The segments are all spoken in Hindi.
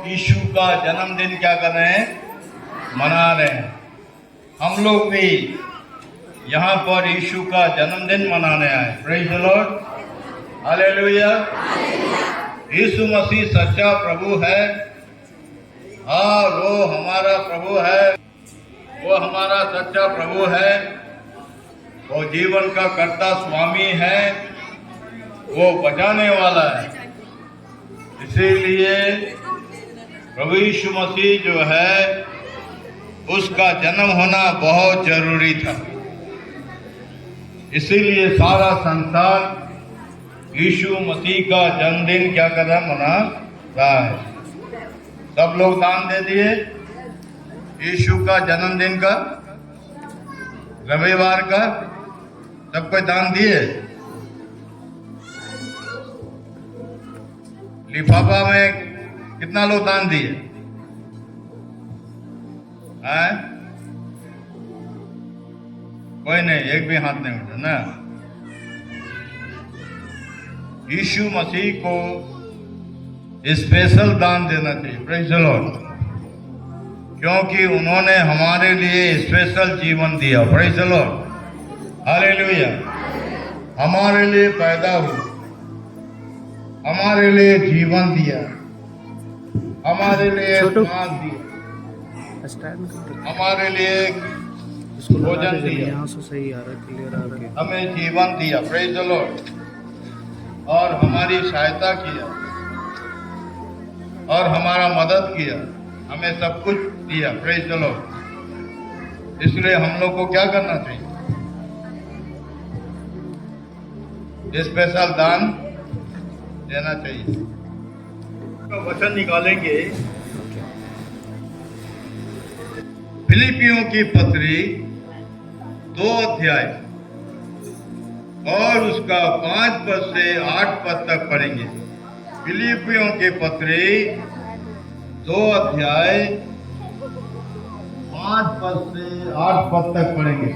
यीशु का जन्मदिन क्या कर रहे हैं? मना रहे हैं। हम लोग भी यहाँ पर यीशु का जन्मदिन मनाने आए। Praise the Lord, hallelujah. यीशु मसीह सच्चा प्रभु है। हाँ, वो हमारा प्रभु है, वो हमारा सच्चा प्रभु है, वो जीवन का कर्ता स्वामी है, वो बचाने वाला है। इसीलिए प्रभु यीशु मसीह जो है उसका जन्म होना बहुत जरूरी था। इसीलिए सारा संसार यीशु मसीह का जन्मदिन क्या कर रहा है? मना रहा है। सब लोग दान दे दिए यीशु का जन्मदिन का, रविवार का, सब कोई दान दिए। लिफाफा में कितना लोग दान दिए हैं? कोई नहीं, एक भी हाथ नहीं उठा ना। यीशु मसीह को स्पेशल दान देना चाहिए। प्रेज़ द लॉर्ड, क्योंकि उन्होंने हमारे लिए स्पेशल जीवन दिया। Praise the Lord, hallelujah. हमारे लिए पैदा हुआ, हमारे लिए जीवन दिया, हमारे लिए श्वास दिया, हमारे लिए भोजन दिया, हमें जीवन दिया। प्रेज़ द लॉर्ड, और हमारी सहायता किया और हमारा मदद किया, हमें सब कुछ दिया। Praise the Lord. इसलिए हम लोग को क्या करना चाहिए? स्पेशल दान देना चाहिए। तो वचन निकालेंगे फिलिपियों की पत्री 2 अध्याय और उसका 5 पद से 8 पद तक पढ़ेंगे। फिलिपियों के पत्री 2 अध्याय 5 पद से 8 पद तक पढ़ेंगे।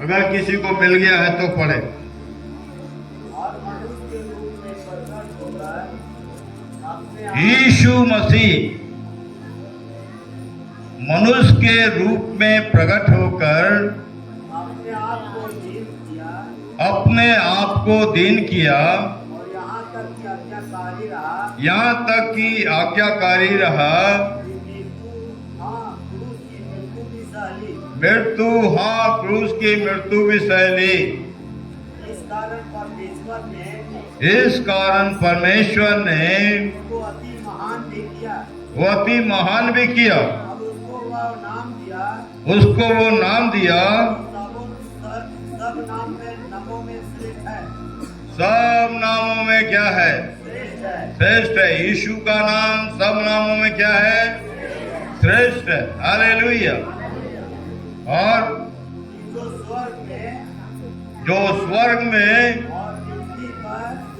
अगर किसी को मिल गया है तो पढ़े। यीशु मसीह मनुष्य के रूप में प्रकट होकर अपने आप को दीन किया, यहाँ तक कि आज्ञाकारी रहा, मृत्यु, हाँ, क्रूस की मृत्यु भी सह ली। इस कारण परमेश्वर ने वो अति महान भी किया, उसको वो नाम दिया सब नामों में क्या है? श्रेष्ठ है। यीशु का नाम सब नामों में क्या है? श्रेष्ठ है। हालेलुया। और जो स्वर्ग में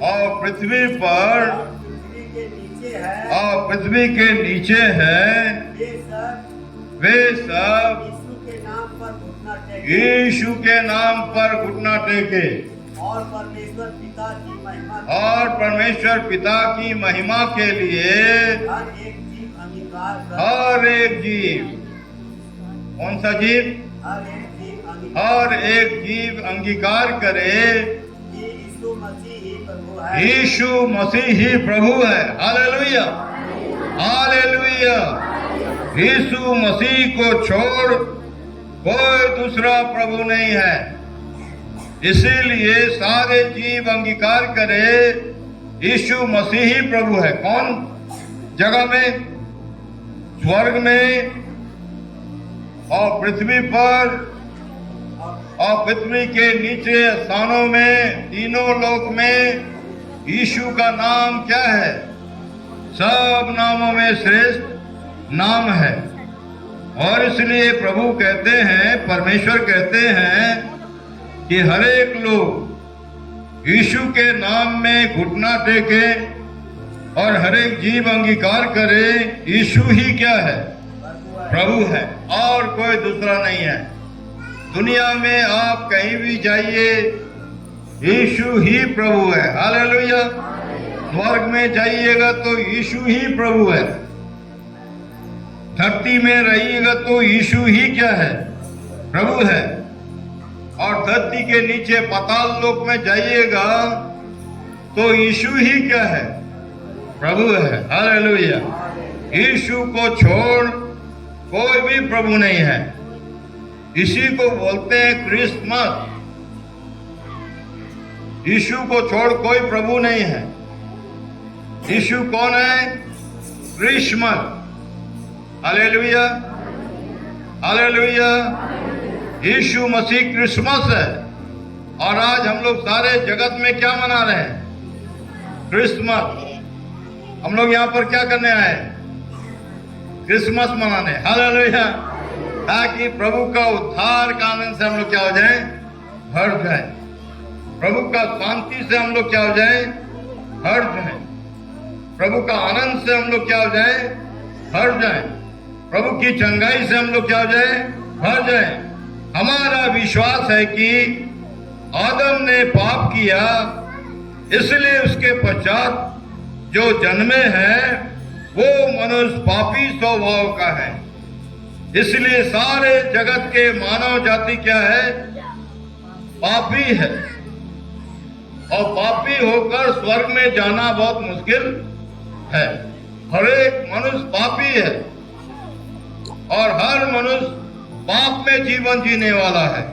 और पृथ्वी पर और पृथ्वी के नीचे है, वे सब यीशु के नाम पर घुटना टेके और परमेश्वर पिता की महिमा के लिए हर एक जीव, कौन सा जीव? हर एक जीव अंगीकार करे यीशु मसीह ही प्रभु है। Hallelujah, hallelujah. यीशु मसीह को छोड़ कोई दूसरा प्रभु नहीं है। इसीलिए सारे जीव अंगीकार करे यीशु मसीह ही प्रभु है। कौन जगह में? स्वर्ग में और पृथ्वी पर और पृथ्वी के नीचे स्थानों में, तीनों लोक में यीशु का नाम क्या है? सब नामों में श्रेष्ठ नाम है। और इसलिए प्रभु कहते हैं, परमेश्वर कहते हैं कि हर एक लोग यीशु के नाम में घुटना टेके और हर एक जीव अंगीकार करे यीशु ही क्या है? प्रभु है, और कोई दूसरा नहीं है। दुनिया में आप कहीं भी जाइए, यीशु ही प्रभु है। हालेलुया, स्वर्ग में जाइएगा तो यीशु ही प्रभु है, धरती में रहिएगा तो यीशु ही क्या है, प्रभु है, और धरती के नीचे पाताल लोक में जाइएगा तो यीशु ही क्या है, प्रभु है। हालेलुया। यीशु को छोड़ कोई भी प्रभु नहीं है। इसी को बोलते हैं क्रिसमस। यीशु को छोड़ कोई प्रभु नहीं है। यीशु कौन है? क्रिसमस। Hallelujah, hallelujah. यीशु मसीह क्रिसमस है। और आज हम लोग सारे जगत में क्या मना रहे हैं? क्रिसमस। हम लोग यहाँ पर क्या करने आए? क्रिसमस मनाने। हालेलुया। ताकि प्रभु का उद्धार का आनंद से हम लोग क्या हो जाए? भर जाए। प्रभु का शांति से हम लोग क्या हो जाए? भर जाए। प्रभु का आनंद से हम लोग क्या हो जाए? भर जाए। प्रभु की चंगाई से हम लोग क्या हो जाए? भर जाए। हमारा विश्वास है कि आदम ने पाप किया, इसलिए उसके पश्चात जो जन्मे हैं वो मनुष्य पापी स्वभाव का है। इसलिए सारे जगत के मानव जाति क्या है? पापी है। और पापी होकर स्वर्ग में जाना बहुत मुश्किल है। हर एक मनुष्य पापी है और हर मनुष्य पाप में जीवन जीने वाला है।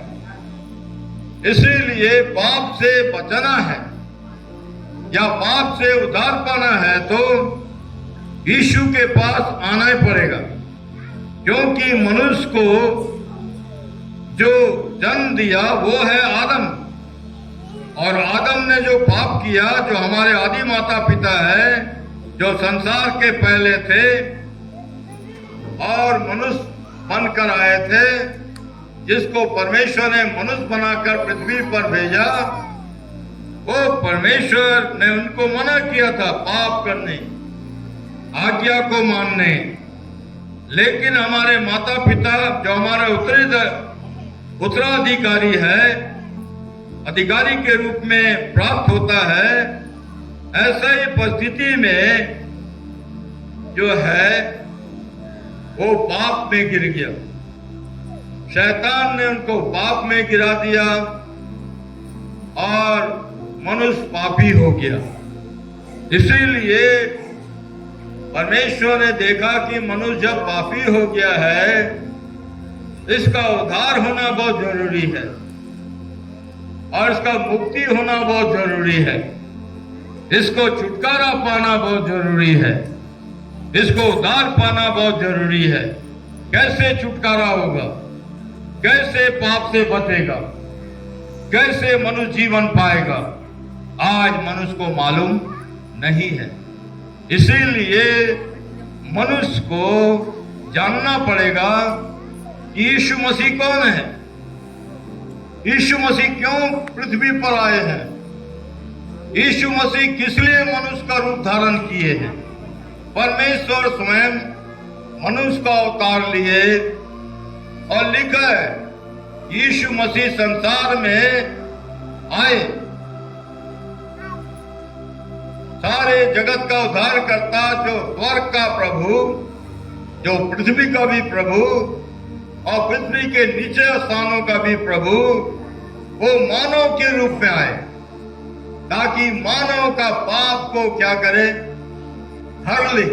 इसीलिए पाप से बचना है या पाप से उद्धार पाना है तो यीशु के पास आना ही पड़ेगा। क्योंकि मनुष्य को जो जन्म दिया वो है आदम, और आदम ने जो पाप किया, जो हमारे आदि माता पिता है, जो संसार के पहले थे और मनुष्य बनकर आए थे, जिसको परमेश्वर ने मनुष्य बनाकर पृथ्वी पर भेजा, वो परमेश्वर ने उनको मना किया था पाप करने, आज्ञा को मानने। लेकिन हमारे माता पिता जो हमारे उत्तराधिकारी है, अधिकारी के रूप में प्राप्त होता है, ऐसा ही परिस्थिति में जो है वो पाप में गिर गया। शैतान ने उनको पाप में गिरा दिया और मनुष्य पापी हो गया। इसीलिए परमेश्वर ने देखा कि मनुष्य जब पापी हो गया है, इसका उद्धार होना बहुत जरूरी है और इसका मुक्ति होना बहुत जरूरी है। इसको छुटकारा पाना बहुत जरूरी है। इसको उद्धार पाना बहुत जरूरी है। कैसे छुटकारा होगा? कैसे पाप से बचेगा? कैसे मनुष्य जीवन पाएगा? आज मनुष्य को मालूम नहीं है। इसीलिए मनुष्य को जानना पड़ेगा कि यीशु मसीह कौन है, यीशु मसीह क्यों पृथ्वी पर आए हैं, यीशु मसीह किस लिए मनुष्य का रूप धारण किए हैं। परमेश्वर स्वयं मनुष्य का अवतार लिए और लिखा है यीशु मसीह संसार में आए, सारे जगत का उद्धार करता, जो स्वर्ग का प्रभु, जो पृथ्वी का भी प्रभु और पृथ्वी के नीचे स्थानों का भी प्रभु, वो मानव के रूप में आए ताकि मानव का पाप को क्या करे? हर ले,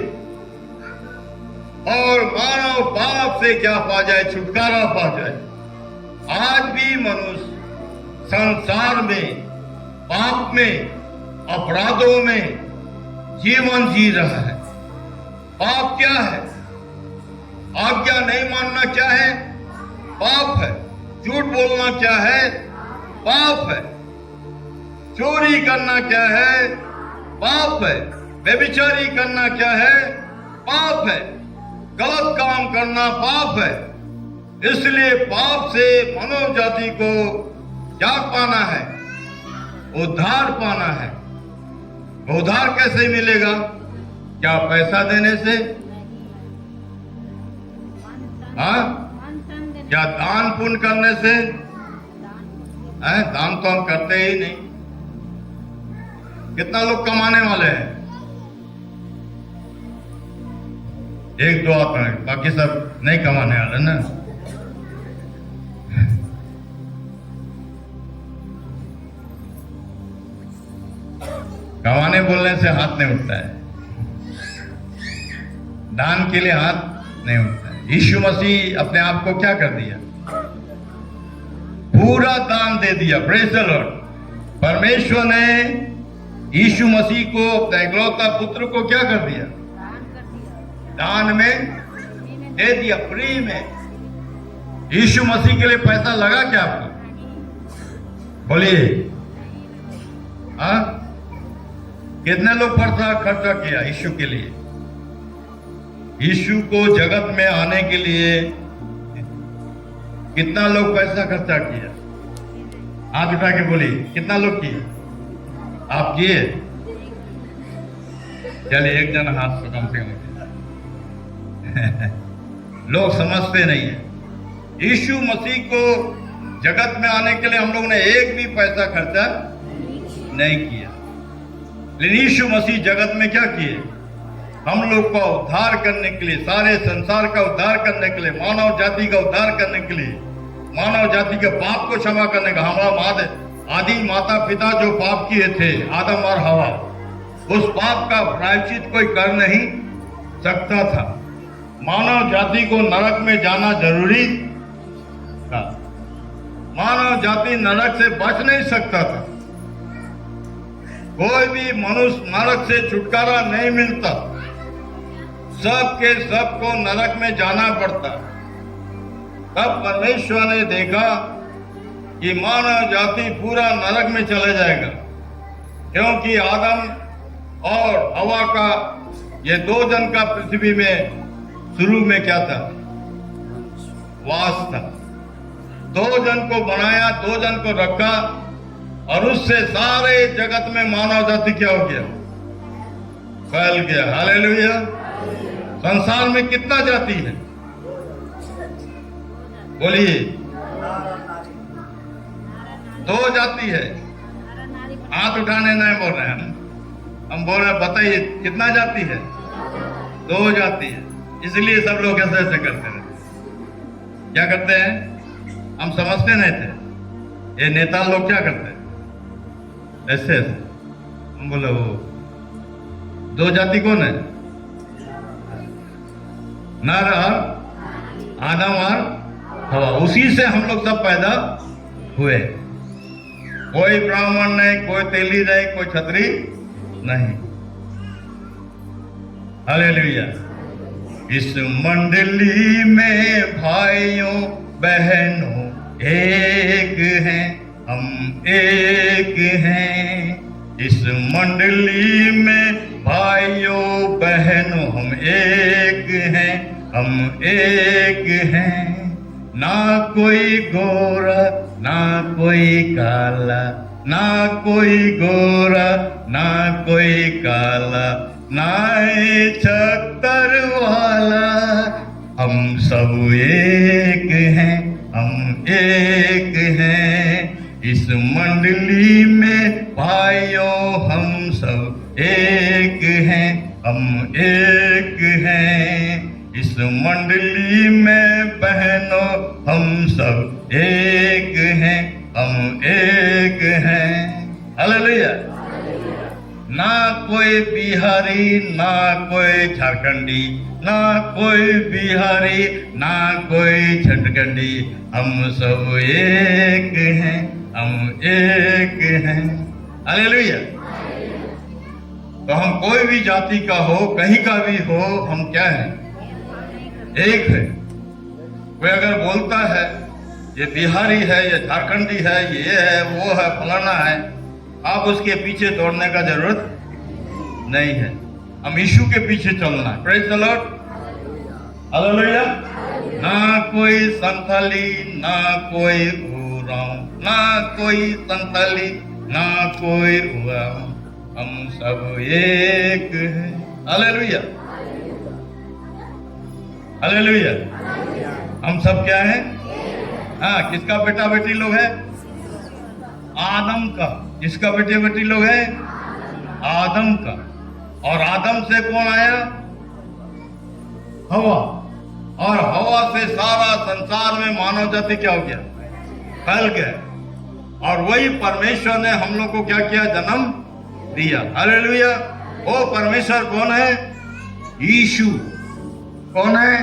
और मानव पाप से क्या पा जाए? छुटकारा पा जाए। आज भी मनुष्य संसार में पाप में, अपराधों में जीवन जी रहा है। पाप क्या है? आज्ञा नहीं मानना क्या है? पाप है। झूठ बोलना क्या है? पाप है। चोरी करना क्या है? पाप है। व्यभिचारी करना क्या है? पाप है। गलत काम करना पाप है। इसलिए पाप से मानव जाति को क्या पाना है? उद्धार पाना है। उद्धार कैसे मिलेगा? क्या पैसा देने से? हाँ? क्या दान पुण्य करने से? दान तो हम करते ही नहीं। कितना लोग कमाने वाले हैं? एक दो आत्मा, बाकी सब नहीं कमाने वाले ना। कमाने बोलने से हाथ नहीं उठता है, दान के लिए हाथ नहीं उठता है। यीशु मसीह अपने आप को क्या कर दिया? पूरा दान दे दिया। Praise the Lord. परमेश्वर ने यीशु मसीह को, अपना इकलौता पुत्र को क्या कर दिया? दान में दे दिया, फ्री में। यीशु मसीह के लिए पैसा लगा क्या आपको? बोलिए, हाँ? कितने लोग पैसा खर्चा किया यीशु के लिए? यीशु को जगत में आने के लिए कितना लोग पैसा खर्चा किया? हाथ उठा के बोलिए, कितना लोग किए? आप किए? चलिए, एक जन हाथ से कम से कम। लोग समझते नहीं है। यीशु मसीह को जगत में आने के लिए हम लोग ने एक भी पैसा खर्चा नहीं किया, लेकिन यीशु मसीह जगत में क्या किए? हम लोग का उद्धार करने के लिए, सारे संसार का उद्धार करने के लिए, मानव जाति का उद्धार करने के लिए, मानव जाति के पाप को क्षमा करने का। हमारा आदि माता पिता जो पाप किए थे, आदम और हवा, उस पाप का प्रायश्चित कोई कर नहीं सकता था। मानव जाति को नरक में जाना जरूरी था। मानव जाति नरक से बच नहीं सकता था। कोई भी मनुष्य नरक से छुटकारा नहीं मिलता, सबके सबको नरक में जाना पड़ता। तब परमेश्वर ने देखा कि मानव जाति पूरा नरक में चले जाएगा, क्योंकि आदम और हवा का ये दो जन का पृथ्वी में शुरू में क्या था? वास था। दो जन को बनाया, दो जन को रखा, और उससे सारे जगत में मानव जाति क्या हो गया? फैल गया। हालेलुया। संसार में कितना जाति है? बोलिए, दो जाति है। हाथ उठाने नहीं बोल रहे हैं हम बोल रहे हैं, बताइए कितना जाति है? दो जाति है। इसलिए सब लोग ऐसे ऐसे करते हैं। क्या करते हैं? हम समझते नहीं थे। ये नेता लोग क्या करते हैं? ऐसे ऐसे। हम बोले वो दो जाति कौन है? नर और आदम और हवा, उसी से हम लोग सब पैदा हुए। कोई ब्राह्मण नहीं, कोई तेली नहीं, कोई छत्री नहीं। हालेलुया। इस मंडली में भाइयों बहनों एक हैं, हम एक हैं। इस मंडली में भाइयों बहनों हम एक हैं, हम एक हैं। ना कोई गोरा ना कोई काला, ना कोई गोरा ना कोई काला, ना छतर वाला, हम सब एक हैं, हम एक हैं। इस मंडली में भाइयों हम सब एक हैं, हम एक हैं। इस मंडली में बहनों हम सब एक हैं, हम एक हैं। हालेलुया। ना कोई बिहारी ना कोई झारखंडी, ना कोई बिहारी ना कोई झारखंडी, हम सब एक हैं, हम एक हैं। हालेलुया। तो हम कोई भी जाति का हो, कहीं का भी हो, हम क्या हैं? एक है। कोई अगर बोलता है ये बिहारी है, ये झारखंडी है, ये है, वो है, फलाना है, आप उसके पीछे दौड़ने का जरूरत नहीं है। हम यीशु के पीछे चलना है। Praise the Lord. हालेलुया। ना कोई संथाली ना कोई उरांव, ना कोई संथाली ना कोई उरांव, हम सब एक हैं। हालेलुया। हालेलुया। हम सब क्या हैं? हाँ, किसका बेटा बेटी लोग है? आदम का। किसका बेटे बेटी लोग है? आदम का। और आदम से कौन आया? हवा, और हवा से सारा संसार में मानव जाति क्या हो गया, फैल गया। और वही परमेश्वर ने हम लोग को क्या किया, जन्म दिया। हालेलुया। वो परमेश्वर कौन है? यीशु। कौन है?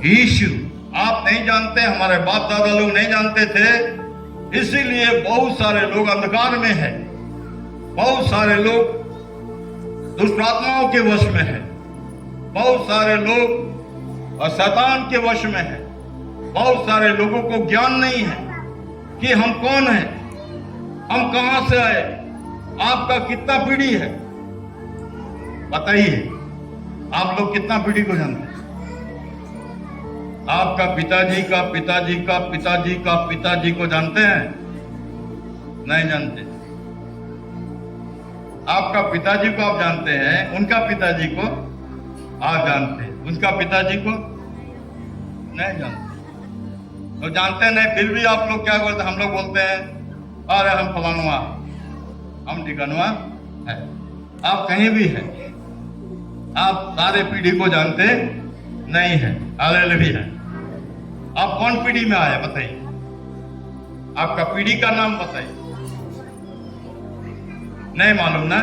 यीशु। आप नहीं जानते, हमारे बाप दादा लोग नहीं जानते थे, इसीलिए बहुत सारे लोग अंधकार में है, बहुत सारे लोग दुष्ट आत्माओं के वश में है, बहुत सारे लोग और शैतान के वश में है। बहुत सारे लोगों को ज्ञान नहीं है कि हम कौन हैं, हम कहां से आए। आपका कितना पीढ़ी है बताइए, आप लोग कितना पीढ़ी को जानते हैं? आपका पिताजी का पिताजी का पिताजी का पिताजी को जानते हैं? नहीं जानते। आपका पिताजी को आप जानते हैं, उनका पिताजी को आप जानते हैं, उनका पिताजी को नहीं जानते। तो जानते नहीं, फिर भी आप लोग क्या करते? हम लोग बोलते हैं अरे हम फलानुआ, हम ठिकानुआ है। आप कहीं भी हैं, आप सारे पीढ़ी को जानते नहीं है। हालेलुया। आप कौन पीढ़ी में आए बताइए, आपका पीढ़ी का नाम बताइए। नहीं मालूम ना?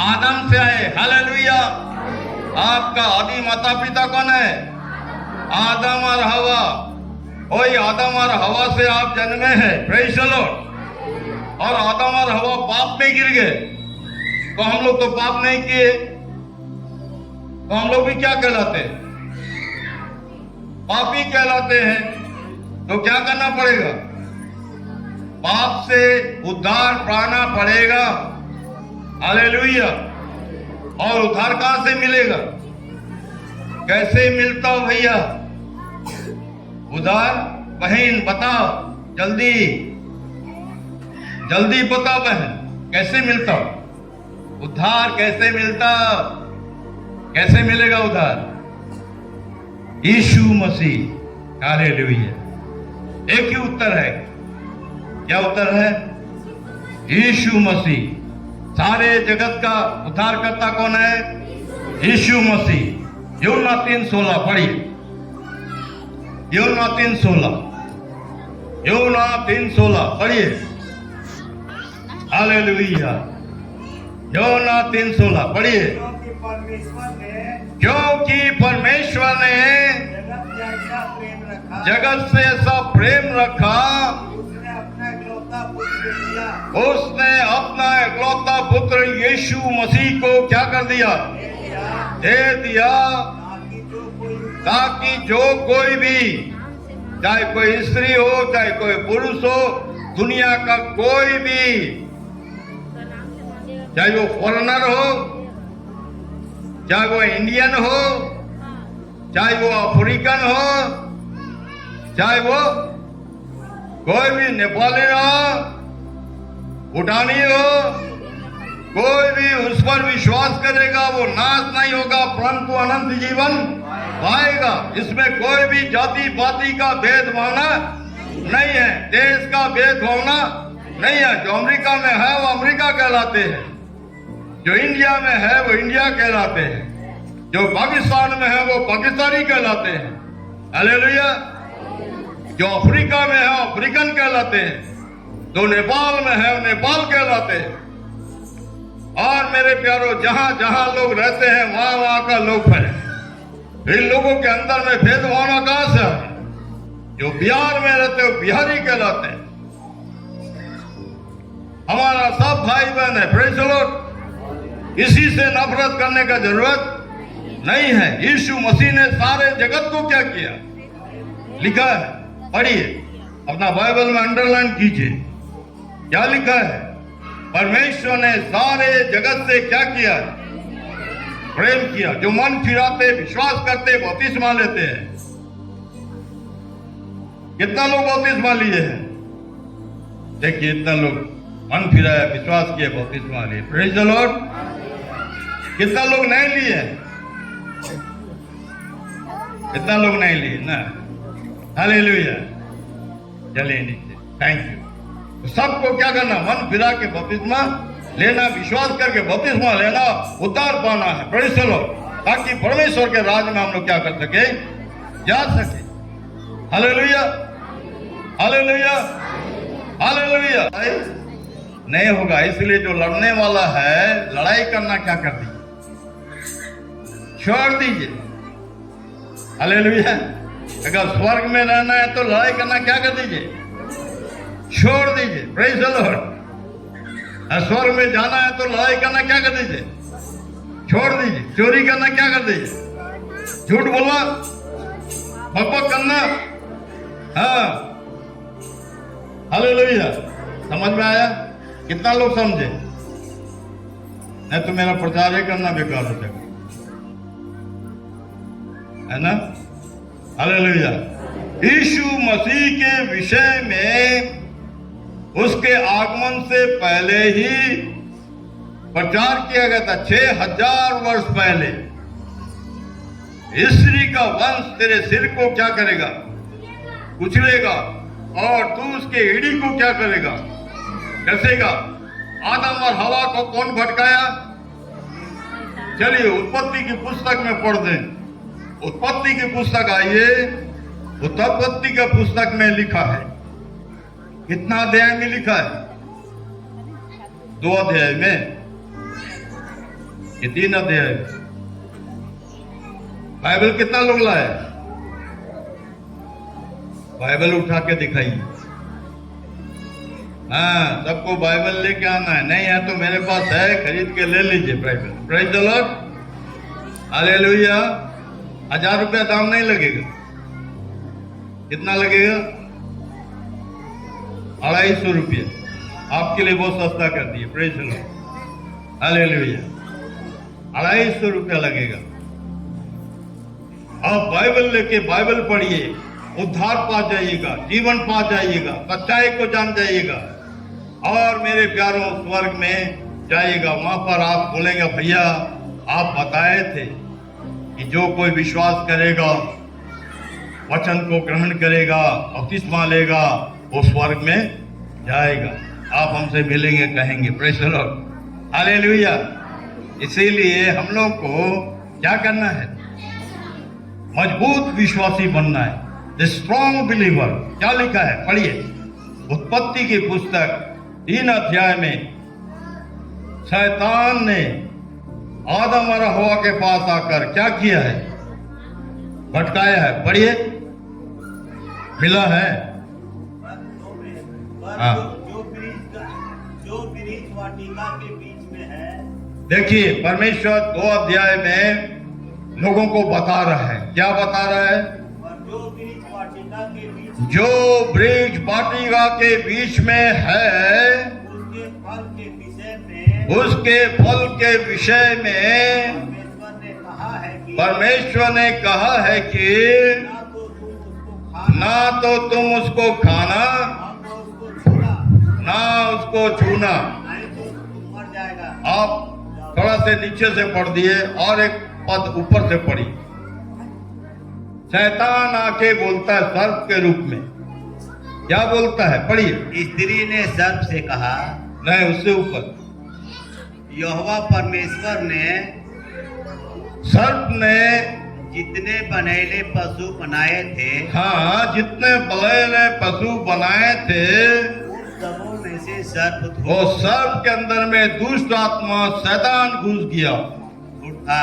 आदम से आए। हालेलुया। आपका आदि माता पिता कौन है? आदम और हवा। वही आदम और हवा से आप जन्मे हैं। Praise the Lord. और आदम और हवा पाप में गिर गए, तो हम लोग तो पाप नहीं किए, तो हम लोग भी क्या कहलाते हैं? पापी कहलाते हैं। तो क्या करना पड़ेगा? पाप से उद्धार पाना पड़ेगा। हालेलुया। और उद्धार कहां से मिलेगा? कैसे मिलता हो भैया उद्धार? बहन बताओ, जल्दी जल्दी बताओ बहन, कैसे मिलता उद्धार? कैसे मिलता? कैसे मिलेगा उद्धार? यीशु मसीह। हालेलुया। एक ही उत्तर है। क्या उत्तर है? यीशु मसीह। सारे जगत का उद्धारकर्ता कौन है? यीशु मसीह। यूहन्ना 3:16 पढ़िए। यूहन्ना 3:16, यूहन्ना 3:16 पढ़िए। हालेलुया। यूहन्ना 3:16 पढ़िए। क्योंकि परमेश्वर ने जगत से ऐसा प्रेम रखा, उसने अपना इकलौता पुत्र यीशु मसीह को क्या कर दिया? दे दिया, ताकि जो कोई भी, चाहे कोई स्त्री हो, चाहे कोई पुरुष हो, दुनिया का कोई भी, चाहे वो फॉरेनर हो, चाहे वो इंडियन हो, चाहे वो अफ्रीकन हो, चाहे वो कोई भी नेपाली हो, भूटानी हो, कोई भी उस पर विश्वास करेगा वो नाश नहीं होगा, परंतु अनंत जीवन पाएगा। इसमें कोई भी जाति पाति का भेदभावना नहीं है, देश का भेदभावना नहीं है। जो अमेरिका में है वो अमेरिका कहलाते हैं, जो इंडिया में है वो इंडिया कहलाते हैं, जो पाकिस्तान में है वो पाकिस्तानी कहलाते हैं। हालेलुया। जो अफ्रीका में है अफ्रीकन कहलाते हैं, जो नेपाल में है वो नेपाल कहलाते हैं। और मेरे प्यारो, जहां जहां लोग रहते हैं वहां वहां का लोग है। इन लोगों के अंदर में भेदभावना कहां से है? जो बिहार में रहते हो बिहारी कहलाते हैं। हमारा सब भाई बहन है। Praise the Lord. किसी से नफरत करने का जरूरत नहीं है। यीशु मसीह ने सारे जगत को क्या किया? लिखा है, पढ़िए, अपना बाइबल में अंडरलाइन कीजिए। क्या लिखा है? परमेश्वर ने सारे जगत से क्या किया? प्रेम किया। जो मन फिराते, विश्वास करते, बपतिस्मा लेते हैं। कितना लोग बपतिस्मा लिए हैं? देखिए, इतना लोग मन फिराया, विश्वास किया, बपतिस्मा लिए। Praise the Lord. कितना लोग नहीं लिए? कितना लोग नहीं लिए ना? हालेलुया। चलिए नीचे। Thank you. तो सबको क्या करना? मन फिरा के बपतिस्मा लेना, विश्वास करके बपतिस्मा लेना, उद्धार पाना है। Praise the Lord. ताकि परमेश्वर के राज में हम लोग क्या कर सके, जा सके। Hallelujah, hallelujah, hallelujah. नहीं होगा, इसलिए जो लड़ने वाला है, लड़ाई करना क्या कर दीजिए, छोड़ दीजिए। हालेलुया। अगर स्वर्ग में रहना है तो लड़ाई करना क्या कर दीजिए, छोड़ दीजिए। Praise the Lord. स्वर्ग में जाना है तो लड़ाई करना क्या कर दीजिए, छोड़ दीजिए। चोरी करना क्या कर दीजिए, झूठ बोलना, बकबक करना। हाँ, हालेलुया। समझ में आया? कितना लोग समझे? नहीं तो मेरा प्रचार ही करना बेकार हो जाएगा, है ना? हालेलुया। यीशु मसीह के विषय में उसके आगमन से पहले ही प्रचार किया गया था। 6000 वर्ष पहले, स्त्री का वंश तेरे सिर को क्या करेगा, कुचलेगा, और तू उसके एड़ी को क्या करेगा, कसेगा। आदम और हवा को कौन भटकाया? चलिए उत्पत्ति की पुस्तक में पढ़ दें। उत्पत्ति की पुस्तक आइए, उत्पत्ति के पुस्तक में लिखा है, कितना अध्याय में लिखा है? 2 अध्याय में, ये 3 अध्याय। बाइबल कितना लोग लाए? बाइबल उठा के दिखाइए। हाँ, सबको बाइबल लेके आना है। नहीं है तो मेरे पास है, खरीद के ले लीजिए Bible. Praise the Lord. Hallelujah. 1000 रुपया दाम नहीं लगेगा। कितना लगेगा? 250 रुपया। आपके लिए बहुत सस्ता कर दिए। Praise the Lord. हालेलुया। 250 रुपया लगेगा। आप बाइबल लेके बाइबल पढ़िए, उद्धार पा जाइएगा, जीवन पा जाइएगा, सच्चाई को जान जाइएगा, और मेरे प्यारों स्वर्ग में जाइएगा। वहां पर आप बोलेंगे, भैया आप बताए थे कि जो कोई विश्वास करेगा, वचन को ग्रहण करेगा, बपतिस्मा लेगा, वो स्वर्ग में जाएगा। आप हमसे मिलेंगे, कहेंगे। Praise the Lord. हालेलुया। इसीलिए हम लोग को क्या करना है? मजबूत विश्वासी बनना है। The strong believer. क्या लिखा है? पढ़िए। उत्पत्ति की पुस्तक 3 अध्याय में शैतान ने आदम और हवा के पास आकर क्या किया है? भटकाया है। पढ़िए, मिला है। हाँ, जो वृक्ष वाटिका के बीच में है। देखिए, परमेश्वर 2 अध्याय में लोगों को बता रहा है। क्या बता रहा है? जो वृक्ष वाटिका के बीच, जो वृक्ष वाटिका के बीच में है, उसके फल के विषय में, उसके फल के विषय में परमेश्वर ने कहा है कि ना तो तुम उसको खाना, ना उसको छूना। नहीं तो तुम मर जाएगा। आप थोड़ा से नीचे से पढ़ दिए और एक पद ऊपर से पढ़ी। शैतान आके बोलता है सर्प के रूप में। क्या बोलता है? पढ़िए। स्त्री ने सर्प से कहा, नहीं, उससे ऊपर। यहोवा परमेश्वर ने सर्प ने जितने बनेले पशु बनाए थे, हाँ, जितने बड़े पशु बनाए थे, उन सबों में से सर्प वो सर्प के अंदर में दुष्ट आत्मा शैतान घुस गया था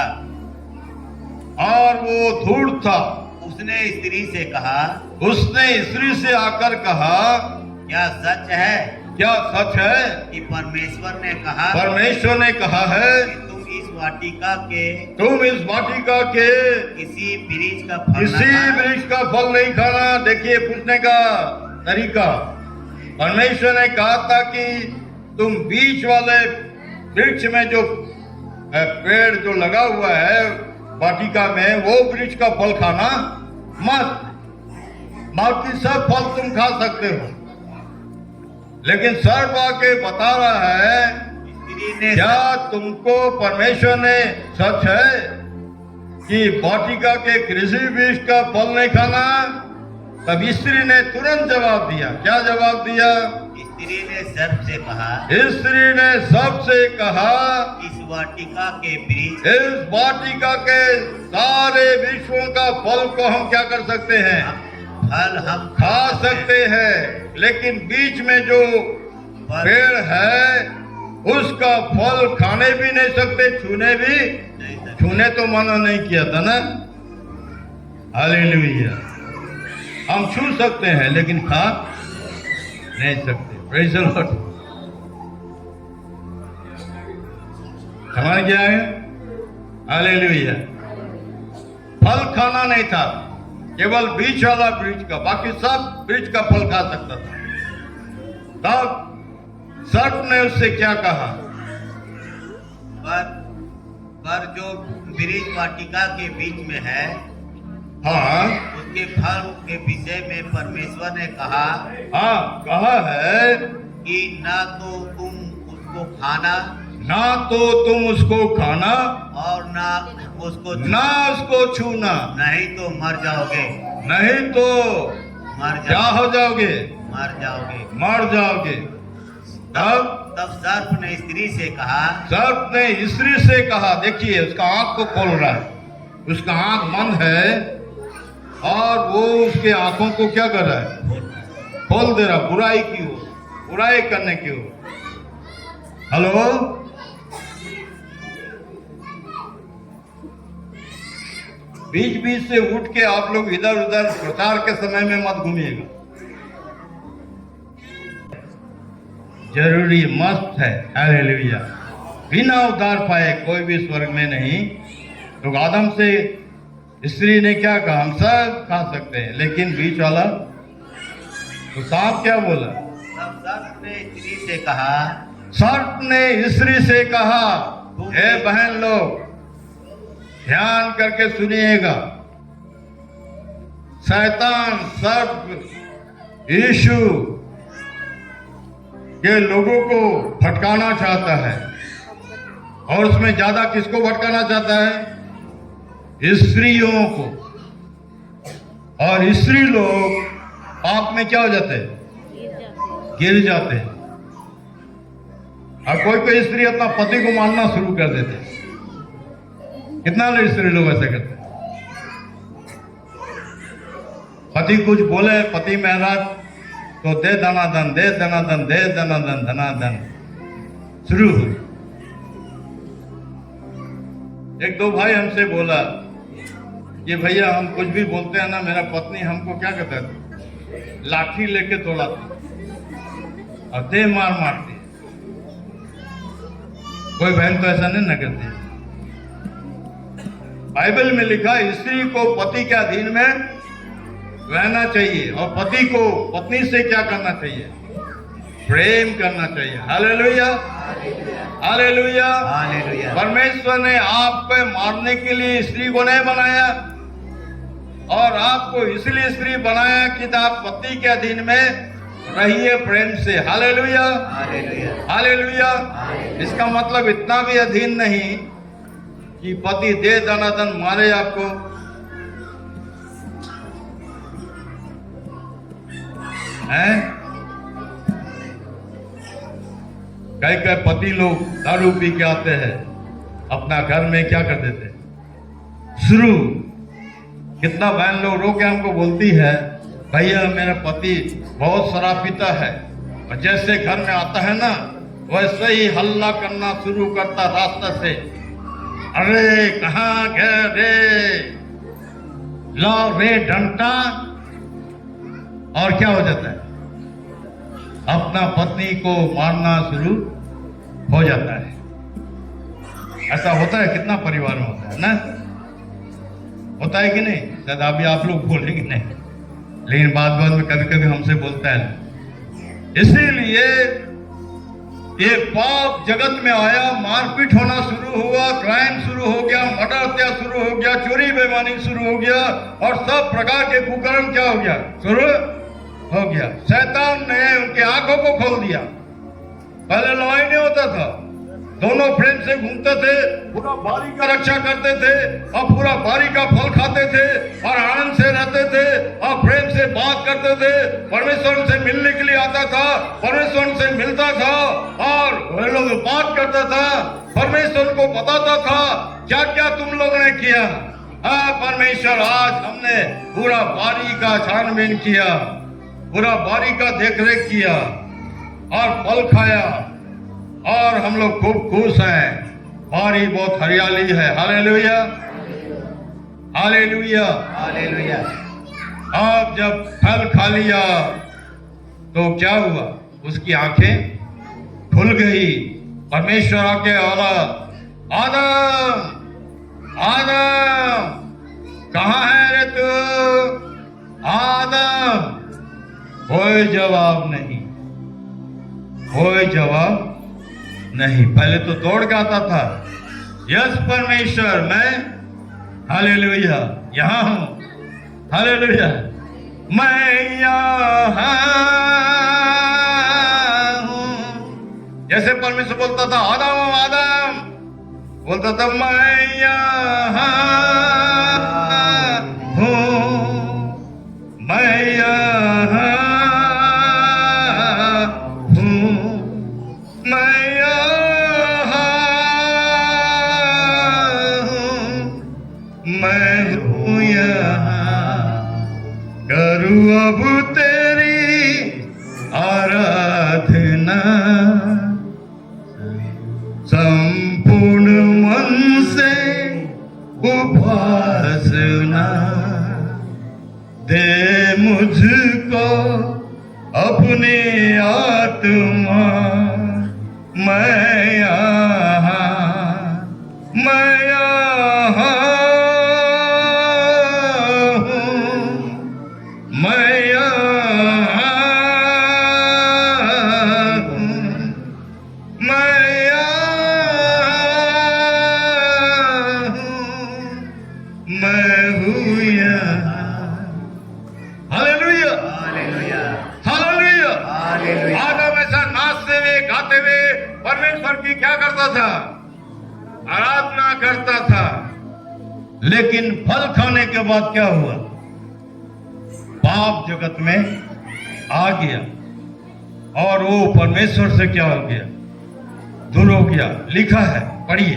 और वो धूर्त था। उसने स्त्री से कहा, उसने स्त्री से आकर कहा, क्या सच है? क्या सच है कि परमेश्वर ने कहा, परमेश्वर ने कहा है कि तुम इस वाटिका के किसी वृक्ष का फल किसी वृक्ष का फल नहीं खाना। देखिए पूछने का तरीका। परमेश्वर ने कहा था कि तुम बीच वाले वृक्ष में जो पेड़ जो लगा हुआ है वाटिका में, वो वृक्ष का फल खाना मत, बाकी सब फल तुम खा सकते हो। लेकिन सर्प आके बता रहा है, क्या तुमको परमेश्वर ने सच है कि वाटिका के किसी वृक्ष का फल नहीं खाना? तब स्त्री ने तुरंत जवाब दिया। क्या जवाब दिया? स्त्री ने सर्प से कहा, स्त्री ने सबसे कहा, इस वाटिका के वृक्ष, इस वाटिका के सारे वृक्षों का फल को हम क्या कर सकते हैं? फल हम खा सकते हैं, लेकिन बीच में जो पेड़ है उसका फल खाने भी नहीं सकते, छूने भी। छूने तो मना नहीं किया था ना। हालेलुया। हम छू सकते हैं लेकिन खा नहीं सकते। Praise the Lord. समझ गया है? हालेलुया। फल खाना नहीं था, केवल बीच वाला वृक्ष का, बाकी सब वृक्ष का फल खा सकता था। तब सर्प ने उससे क्या कहा? पर जो वृक्ष वाटिका के बीच में है, हाँ, उसके फल के विषय में परमेश्वर ने कहा, हाँ, कहा है कि ना तो तुम उसको खाना, ना तो तुम उसको खाना और ना उसको छूना, नहीं तो मर जाओगे। नहीं तो क्या हो जाओगे? मर जाओगे। तब सर्प ने स्त्री से कहा, सर्प ने स्त्री से कहा, देखिए उसका आंख को खोल रहा है, उसका आंख बंद है और वो उसके आंखों को क्या कर रहा है? खोल दे रहा, बुराई की ओर, बुराई करने की ओर। हेलो, बीच बीच से उठ के आप लोग इधर उधर प्रचार के समय में मत घूमिएगा। जरूरी मस्त है। हालेलुया। बिना उद्धार पाए कोई भी स्वर्ग में नहीं। तो आदम से स्त्री ने क्या कहा? हम सब खा सकते हैं, लेकिन बीच वाला तो सांप क्या बोला? तब सर्प ने स्त्री से कहा, सर्प ने स्त्री से कहा, हे बहन लोग ध्यान करके सुनिएगा, शैतान सर्प यीशु के लोगों को भटकाना चाहता है, और उसमें ज्यादा किसको भटकाना चाहता है? स्त्रियों को। और स्त्री लोग पाप में क्या हो जाते हैं? गिर जाते हैं। और कोई कोई स्त्री अपना पति को मारना शुरू कर देते हैं। कितना लोग स्त्री लोग ऐसे करते हैं? पति कुछ बोले, पति महाराज तो दे दनादन, दे दनादन, दे दनादन, धनादन शुरू। एक दो भाई हमसे बोला कि भैया हम कुछ भी बोलते हैं ना, मेरा पत्नी हमको क्या कहता है? लाठी लेके तोड़ाती और दे मार मारती। कोई बहन तो ऐसा नहीं ना करती। बाइबल में लिखा स्त्री को पति के अधीन में रहना चाहिए, और पति को पत्नी से क्या करना चाहिए? प्रेम करना चाहिए। Hallelujah, hallelujah, hallelujah. परमेश्वर ने आपको मारने के लिए स्त्री को नहीं बनाया, और आपको इसलिए स्त्री बनाया कि आप पति के अधीन में रहिए प्रेम से। Hallelujah, hallelujah, hallelujah. इसका मतलब इतना भी अधीन नहीं कि पति दे दनादन मारे आपको। हैं? कई पति लोग दारू पी के आते हैं, अपना घर में क्या कर देते हैं? शुरू। कितना बहन लोग रो के हमको बोलती है, भैया मेरा पति बहुत शराब पीता है, और जैसे घर में आता है ना वैसे ही हल्ला करना शुरू करता रास्ते से, अरे कहाँ गए रे, लाओ रे डंडा। और क्या हो जाता है? अपना पत्नी को मारना शुरू हो जाता है। ऐसा होता है, कितना परिवार में होता है ना? होता है कि नहीं? शायद अभी आप लोग बोलेंगे नहीं, लेकिन बाद में कभी कभी हमसे बोलता है। इसीलिए ये पाप जगत में आया, मारपीट होना शुरू हुआ, क्राइम शुरू हो गया, मर्डर हत्या शुरू हो गया, चोरी बेईमानी शुरू हो गया, और सब प्रकार के कुकर्म क्या हो गया? शुरू हो गया। शैतान ने उनके आंखों को खोल दिया। पहले लड़ाई नहीं होता था, दोनों प्रेम से घूमते थे, पूरा बारी का रक्षा करते थे और पूरा बारी का फल खाते थे और आनंद से रहते थे और प्रेम से बात करते थे। परमेश्वर से मिलने के लिए आता था, परमेश्वर से मिलता था और वे लोग बात करता था, परमेश्वर को बताता था क्या क्या तुम लोगों ने किया। हाँ परमेश्वर, आज हमने पूरा बारी का छानबीन किया, पूरा बारी का देखरेख किया और फल खाया और हम लोग खूब खुश हैं। बारी बहुत हरियाली है। Hallelujah, hallelujah, hallelujah. अब जब फल खा लिया तो क्या हुआ? उसकी आंखें खुल गई। परमेश्वर आके बोला, आदम आदम कहाँ है रे तू? आदम, कोई जवाब नहीं, कोई जवाब नहीं। पहले तो दौड़ के आता था, यस परमेश्वर मैं, हालेलुया, यहाँ हूँ, हालेलुया, मैं यहाँ हूँ। जैसे परमेश्वर बोलता था आदम आदम, बोलता था मैं यहाँ हूँ, मैं यहाँ हूँ, मैं मैं हूँ यहाँ, करूँ अब तेरी आराधना, संपूर्ण मन से उपासना, दे मुझको अपनी आत्मा, मैं यहाँ, मैं यहाँ मैं यहाँ हूँ, मैं यहाँ हूँ, मैं हूँ यहाँ। Hallelujah, hallelujah, hallelujah, hallelujah. आदम ऐसा नाचते हुए गाते हुए परमेश्वर की क्या करता था? आराधना करता था। लेकिन फल खाने के बाद क्या हुआ? पाप जगत में आ गया और वो परमेश्वर से क्या हो गया? दूर हो गया। लिखा है, पढ़िए।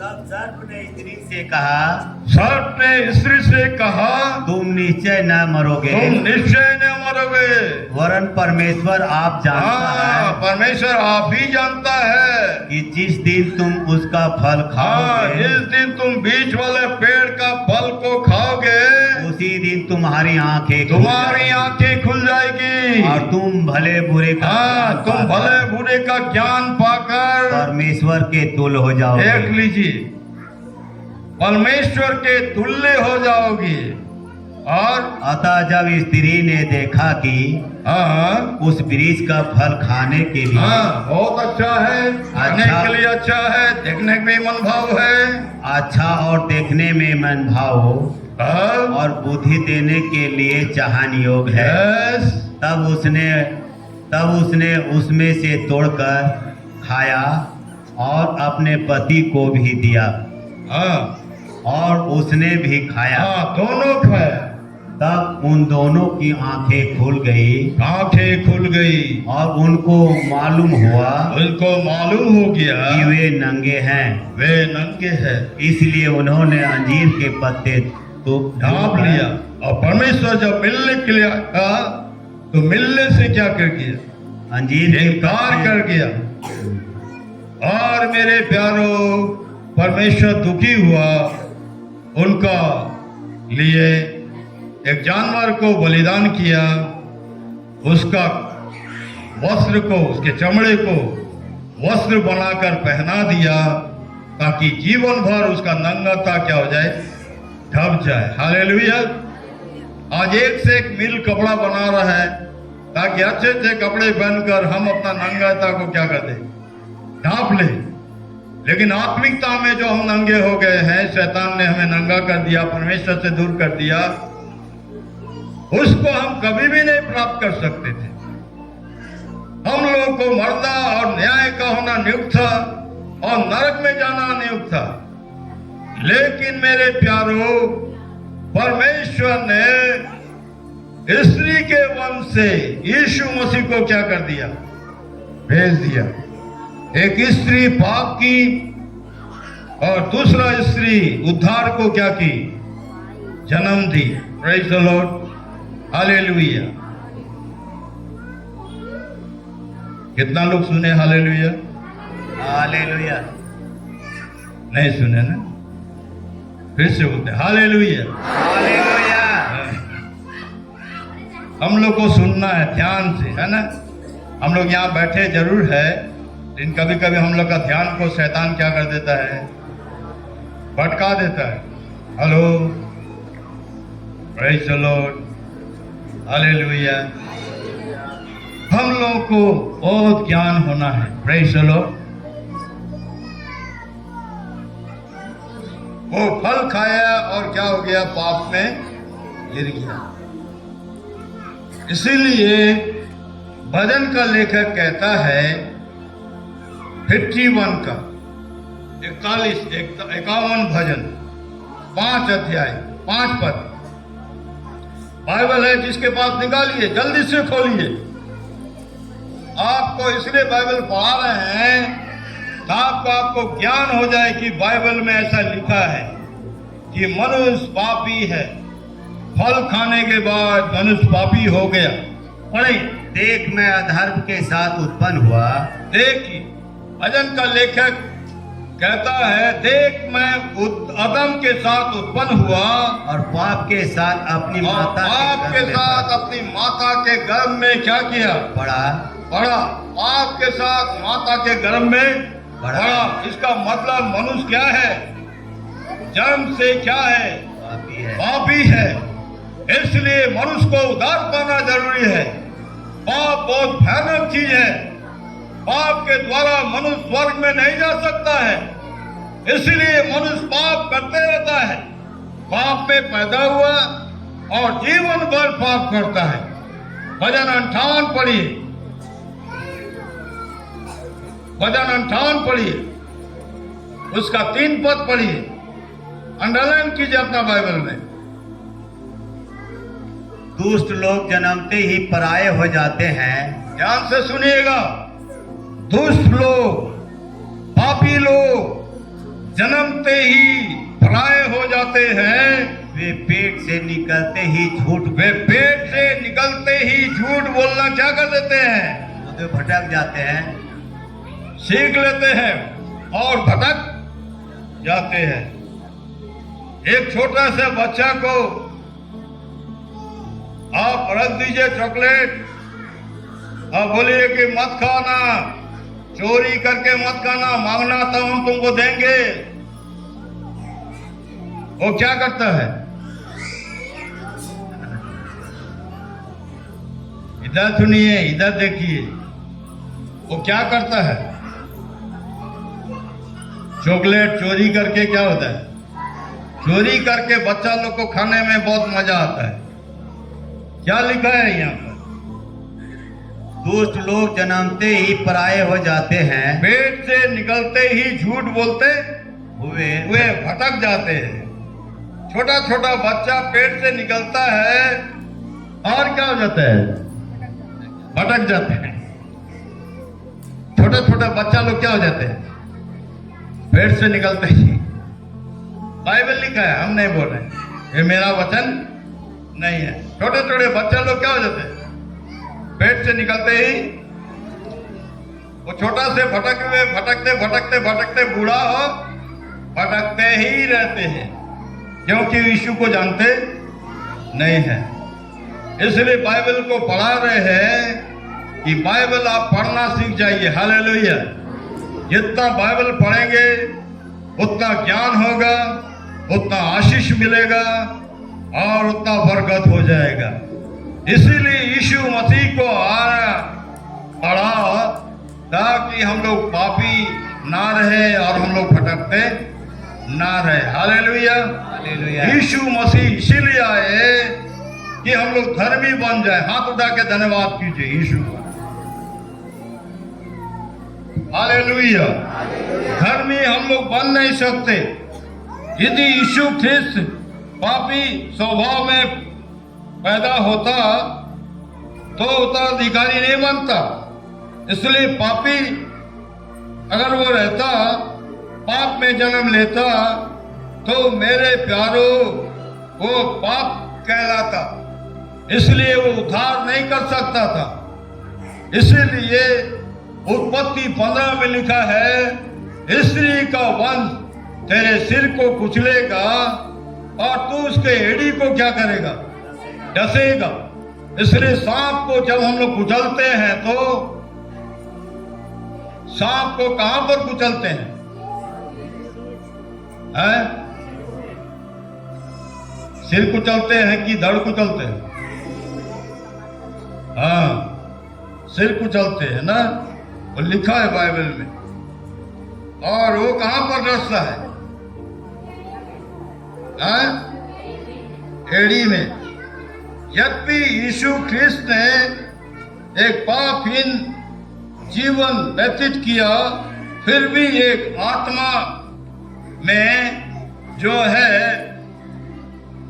तब सर्प ने स्त्री से कहा, सर्प ने स्त्री से कहा, तुम निश्चय न मरोगे, तुम निश्चय न मरोगे, वरन परमेश्वर आप जानता है परमेश्वर आप ही जानता है कि जिस दिन तुम उसका फल खाओगे, जिस दिन तुम बीच वाले पेड़ का फल को खाओगे, उसी दिन तुम्हारी आंखें खुल तुम्हारी आंखें खुल जाएगी और तुम भले बुरे का तुम भले बुरे का ज्ञान पाकर परमेश्वर के तुल्य हो जाओगे। देख लीजिए, परमेश्वर के तुल्य हो जाओगी। और अतः जब स्त्री ने देखा कि उस वृक्ष का फल खाने के लिए बहुत अच्छा है, खाने के लिए अच्छा है, देखने में मन भाव है, अच्छा और देखने में मन भाव हो और बुद्धि देने के लिए चाहन योग है, तब उसने उसमें से तोड़कर खाया और अपने पति को भी दिया और उसने भी खाया। दोनों खाया। तब उन दोनों की आंखें खुल गई और उनको मालूम हो गया कि वे नंगे हैं। इसलिए उन्होंने अंजीर के पत्ते तो ढांप लिया। और परमेश्वर जब मिलने के लिए आया तो मिलने से क्या कर दिया? अंजीर इनकार कर दिया। और मेरे प्यारों, परमेश्वर दुखी हुआ, उनका लिए एक जानवर को बलिदान किया, उसका वस्त्र को, उसके चमड़े को वस्त्र बनाकर पहना दिया ताकि जीवन भर उसका नंगाता क्या हो जाए? ढक जाए। हालेलुया। आज एक से एक मिल कपड़ा बना रहा है ताकि अच्छे अच्छे कपड़े पहनकर हम अपना नंगाता को क्या कर दें? ढांप ले। लेकिन आत्मिकता में जो हम नंगे हो गए हैं, शैतान ने हमें नंगा कर दिया, परमेश्वर से दूर कर दिया, उसको हम कभी भी नहीं प्राप्त कर सकते थे। हम लोग को मरना और न्याय का होना नियुक्त था और नरक में जाना नियुक्त था। लेकिन मेरे प्यारों, परमेश्वर ने स्त्री के वंश से यीशु मसीह को क्या कर दिया? भेज दिया। एक स्त्री पाप की और दूसरा स्त्री उद्धार को क्या की? जन्म दी। Praise the Lord, hallelujah. कितना लोग सुने हालेलुया? हालेलुया। नहीं सुने ना? फिर से बोलते हालेलुया। हालेलुया। हम लोग को सुनना है ध्यान से, है ना? हम लोग यहाँ बैठे जरूर है, लेकिन कभी कभी हम लोग का ध्यान को शैतान क्या कर देता है? भटका देता है। Hello, praise the Lord, hallelujah. हम लोगों को बहुत ज्ञान होना है। Praise the Lord. वो फल खाया और क्या हो गया? पाप में गिर गया। इसीलिए भजन का लेखक कहता है 51 का 51 भजन, 5 अध्याय, 5 पद। बाइबल है जिसके पास निकालिए, जल्दी से खोलिए। आपको इसलिए बाइबल पढ़ा रहे हैं ताकि आपको ज्ञान हो जाए कि बाइबल में ऐसा लिखा है कि मनुष्य पापी है, फल खाने के बाद मनुष्य पापी हो गया। पढ़िए। देख मैं अधर्म के साथ उत्पन्न हुआ। देखिए, भजन का लेखक कहता है देख मैं अदम के साथ उत्पन्न हुआ और पाप के साथ अपनी माता पाप के साथ अपनी माता के गर्भ में क्या किया? पड़ा। पाप के साथ माता के गर्भ में पड़ा। इसका मतलब मनुष्य क्या है? जन्म से क्या है? पापी है। इसलिए मनुष्य को उद्धार पाना जरूरी है। पाप बहुत भयानक चीज है। पाप के द्वारा मनुष्य स्वर्ग में नहीं जा सकता है। इसलिए मनुष्य पाप करते रहता है। पाप में पैदा हुआ और जीवन भर पाप करता है। भजन 58 पढ़िए, भजन 58 पढ़िए, उसका 3 पद पढ़िए, अंडरलाइन कीजिए अपना बाइबल में। दुष्ट लोग जन्मते ही पराये हो जाते हैं। ध्यान से सुनिएगा। दुष्ट लोग, पापी लोग जन्मते ही पराये हो जाते हैं। वे पेट से निकलते ही झूठ बोलना क्या कर देते हैं? वे भटक जाते हैं, सीख लेते हैं और भटक जाते हैं। एक छोटा सा बच्चा को आप रख दीजिए चॉकलेट और बोलिए कि मत खाना, चोरी करके मत खाना, मांगना तो हम तुमको देंगे। वो क्या करता है? इधर सुनिए, इधर देखिए, वो क्या करता है? चॉकलेट चोरी करके क्या होता है? चोरी करके बच्चा लोग को खाने में बहुत मजा आता है। क्या लिखा है यहाँ पर? दुष्ट लोग जन्मते ही पराये हो जाते हैं। पेट से निकलते ही झूठ बोलते हुए भटक जाते हैं। छोटा छोटा बच्चा पेट से निकलता है और क्या हो जाता है? भटक जाते हैं। छोटा छोटा बच्चा लोग क्या हो जाते हैं? पेट से निकलते ही। बाइबल लिखा है, हम नहीं बोल रहे, ये मेरा वचन नहीं है। छोटे छोटे बच्चा लोग क्या हो जाते हैं? पेट से निकलते ही वो छोटा से भटकते बूढ़ा हो, भटकते ही रहते हैं, क्योंकि यीशु को जानते नहीं है। इसलिए बाइबल को पढ़ा रहे हैं कि बाइबल आप पढ़ना सीख जाइए। हालेलुया। जितना बाइबल पढ़ेंगे उतना ज्ञान होगा, उतना आशीष मिलेगा और उतना बरकत हो जाएगा। इसीलिए यीशु मसीह को पढ़ा ताकि हम लोग पापी ना रहे और हम लोग भटकते ना रहे। हालेलुया। यीशु मसीह इसीलिए आए कि हम लोग धर्मी बन जाए। हाथ उठा के धन्यवाद कीजिए यीशु का। हालेलुया। धर्मी हम लोग बन नहीं सकते। यदि यीशु ख्रिस्त पापी स्वभाव में पैदा होता तो उत्तराधिकारी नहीं बनता। इसलिए पापी अगर वो रहता, पाप में जन्म लेता, तो मेरे प्यारों वो पाप कहलाता, इसलिए वो उद्धार नहीं कर सकता था। इसलिए उत्पत्ति 15 में लिखा है, स्त्री का वंश तेरे सिर को कुचलेगा और तू उसके एड़ी को क्या करेगा? डसेगा। इसलिए सांप को जब हम लोग कुचलते हैं तो सांप को कहां पर कुचलते हैं? सिर कुचलते हैं कि धड़ कुचलते हैं? हाँ, सिर कुचलते हैं ना, वो लिखा है बाइबल में। और वो कहां पर डसता है? एड़ी में। यद्यपि यीशु ख्रिस्त ने एक पापहीन जीवन व्यतीत किया, फिर भी एक आत्मा में जो है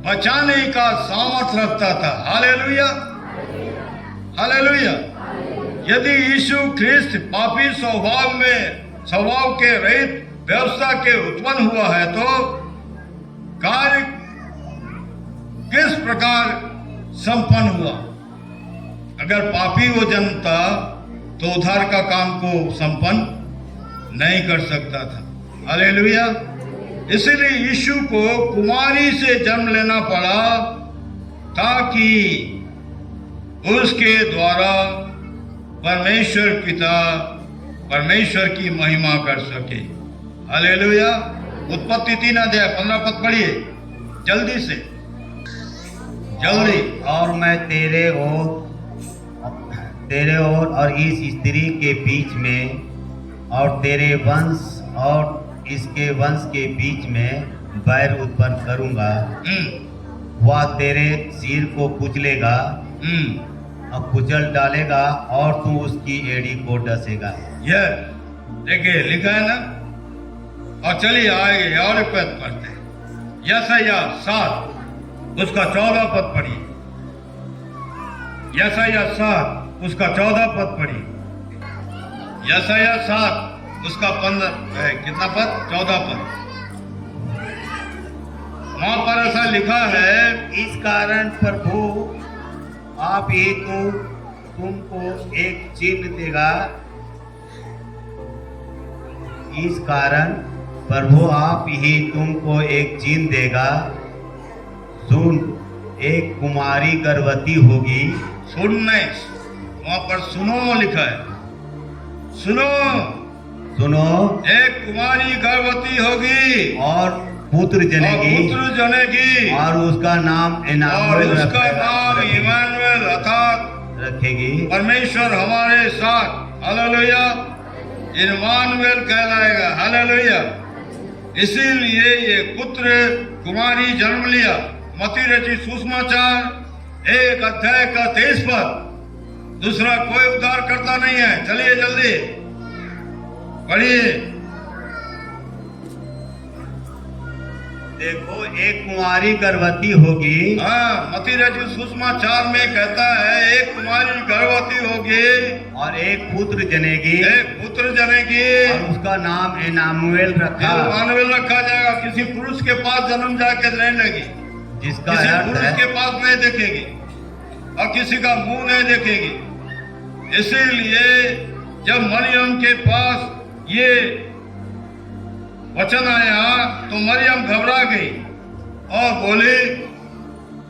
बचाने का सामर्थ्य रखता था। Hallelujah, hallelujah. यदि यीशु ख्रिस्त पापी स्वभाव के रहित व्यवस्था के उत्पन्न हुआ है तो कार्य किस प्रकार संपन्न हुआ? अगर पापी वो जन्मता तो उद्धार का काम को संपन्न नहीं कर सकता था। हालेलुया। इसलिए यीशु को कुमारी से जन्म लेना पड़ा ताकि उसके द्वारा परमेश्वर पिता परमेश्वर की महिमा कर सके। हालेलुया। उत्पत्ति 3 अध्याय 15 पद पढ़िए जल्दी से, जल्दी। और मैं तेरे ओर और इस स्त्री के बीच में और तेरे वंश और इसके वंश के बीच में बैर उत्पन्न करूंगा। वह तेरे सिर को कुचलेगा और कुचल डालेगा और तू उसकी एड़ी को डसेगा। यह देखिए लिखा है ना। और चलिए आगे और एक पद पढ़ते हैं। यशायाह 7 उसका 14 पद पढ़िए। यशायाह 7 उसका 14 पद पढ़िए। यशायाह 7 उसका 15 कितना पद? 14 पद। वहां पर ऐसा लिखा है, इस कारण प्रभु आप ही तुमको एक चिन्ह देगा। इस कारण प्रभु आप ही तुमको एक चिन्ह देगा। सुन, एक कुमारी गर्भवती होगी। सुन नहीं, वहां पर सुनो लिखा है। सुनो, सुनो, एक कुमारी गर्भवती होगी और पुत्र जनेगी और उसका नाम इमानुएल अर्थात रखेगी। परमेश्वर हमारे साथ। हालेलुया। इमानुएल कहलाएगा। हालेलुया। इसीलिए ये पुत्र कुमारी जन्म लिया। मत्ती रचित सुसमाचार 1 अध्याय का 23 पद। दूसरा कोई उद्धार करता नहीं है। चलिए जल्दी पढ़िए। देखो, एक कुमारी गर्भवती होगी। हाँ, मत्ती रचित सुसमाचार में कहता है एक कुमारी गर्भवती होगी और एक पुत्र जनेगी। और उसका नाम इमानुएल रखा जाएगा। किसी पुरुष के पास जन्म जाके रहने लगी, जिसका किसी पुरुष के पास नहीं देखेगी और किसी का मुंह नहीं देखेगी। इसीलिए जब मरियम के पास ये वचन आया तो मरियम घबरा गई और बोली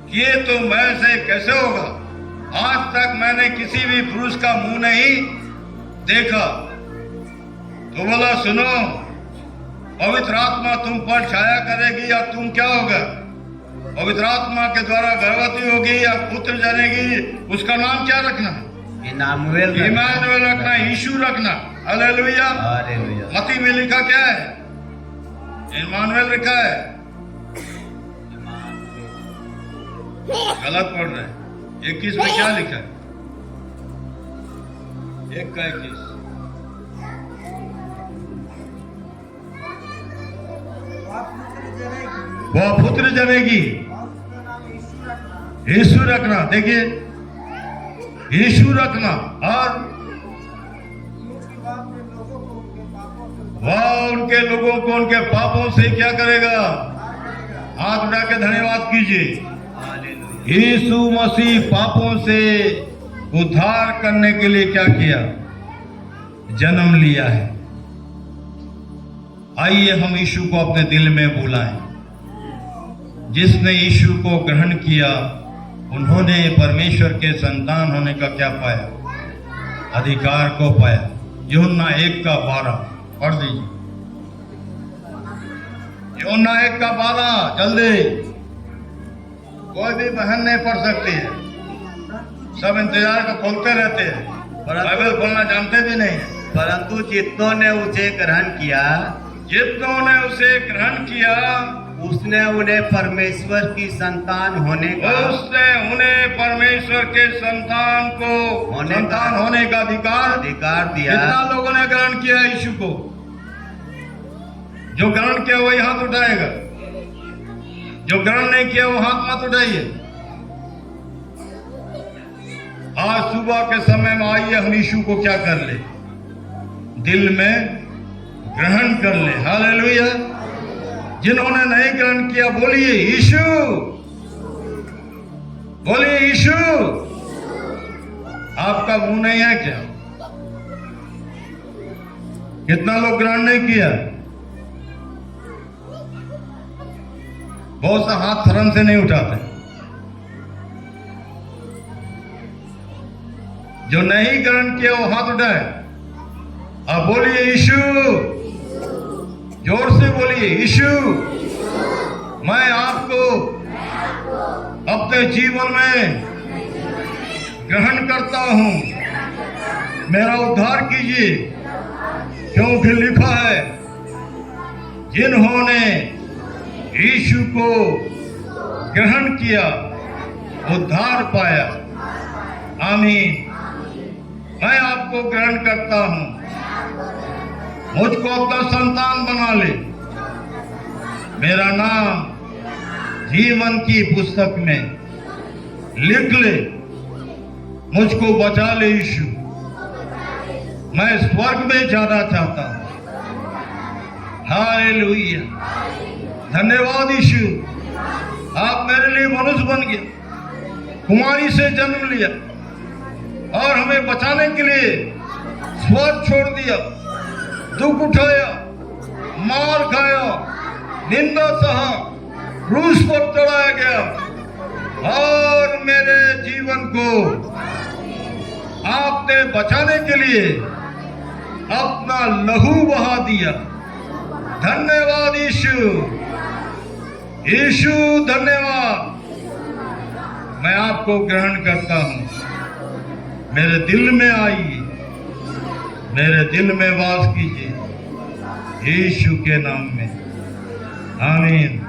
कि ये तो मैं से कैसे होगा? आज तक मैंने किसी भी पुरुष का मुंह नहीं देखा। तो बोला, सुनो, पवित्र आत्मा तुम पर छाया करेगी या तुम क्या होगा? पवित्र आत्मा के द्वारा गर्भवती होगी या पुत्र जनेगी। उसका नाम क्या रखना? इमानुएल रखना, यीशु रखना। हालेलुया। मत्ती में लिखा क्या है? इमानुएल लिखा है। गलत पढ़ रहे हैं। 21 में क्या लिखा है? 1 का 21। वह पुत्र जनेगी, यीशु रखना। देखिए, यीशु रखना। और वह उनके लोगों को उनके पापों से क्या करेगा? हाथ उठा के धन्यवाद कीजिए। यीशु मसीह पापों से उद्धार करने के लिए क्या किया? जन्म लिया है। आइए हम यीशु को अपने दिल में बुलाएं। जिसने यीशु को ग्रहण किया उन्होंने परमेश्वर के संतान होने का क्या पाया? अधिकार को पाया। यूहन्ना 1:12 पढ़ दीजिए। यूहन्ना 1:12 जल्दी। कोई भी बहन नहीं पढ़ सकती है, सब इंतजार का खोलते रहते हैं, बाइबल खोलना जानते भी नहीं है। परंतु जितनों ने उसे ग्रहण किया, जितनों ने उसे ग्रहण किया, उसने उन्हें परमेश्वर की संतान होने का, उसने उन्हें परमेश्वर के संतान होने का अधिकार दिया। कितना लोगों ने ग्रहण किया यीशु को? जो ग्रहण किया वही हाथ उठाएगा, जो ग्रहण नहीं किया वो हाथ मत उठाइए। आज सुबह के समय में आइए हम यीशु को क्या कर ले? दिल में ग्रहण कर ले। हालेलुया। जिन्होंने नहीं ग्रहण किया बोलिए यीशु, बोलिए यीशु। आपका मुंह नहीं है क्या? कितना लोग ग्रहण नहीं किया? बहुत सा हाथ थरम से नहीं उठाते। जो नहीं ग्रहण किया वो हाथ उठाए। आप बोलिए यीशु, जोर से बोलिए यीशु। मैं आपको अपने जीवन में ग्रहण करता हूं, मेरा उद्धार कीजिए। क्योंकि लिखा है, जिन्होंने यीशु को ग्रहण किया उद्धार पाया। आमीन। मैं आपको ग्रहण करता हूं, मुझको अपना संतान बना ले, मेरा नाम जीवन की पुस्तक में लिख ले, मुझको बचा ले यीशु। मैं स्वर्ग में जाना चाहता हूं। हालेलुया। धन्यवाद यीशु, आप मेरे लिए मनुष्य बन गए, कुमारी से जन्म लिया और हमें बचाने के लिए स्वर्ग छोड़ दिया, दुख उठाया, मार खाया, निंदा सहा, क्रूस पर चढ़ाया गया और मेरे जीवन को आपने बचाने के लिए अपना लहू बहा दिया। धन्यवाद यीशु, यीशु धन्यवाद। मैं आपको ग्रहण करता हूं, मेरे दिल में आइए, मेरे दिल में वास कीजिए, यीशु के नाम में। आमीन।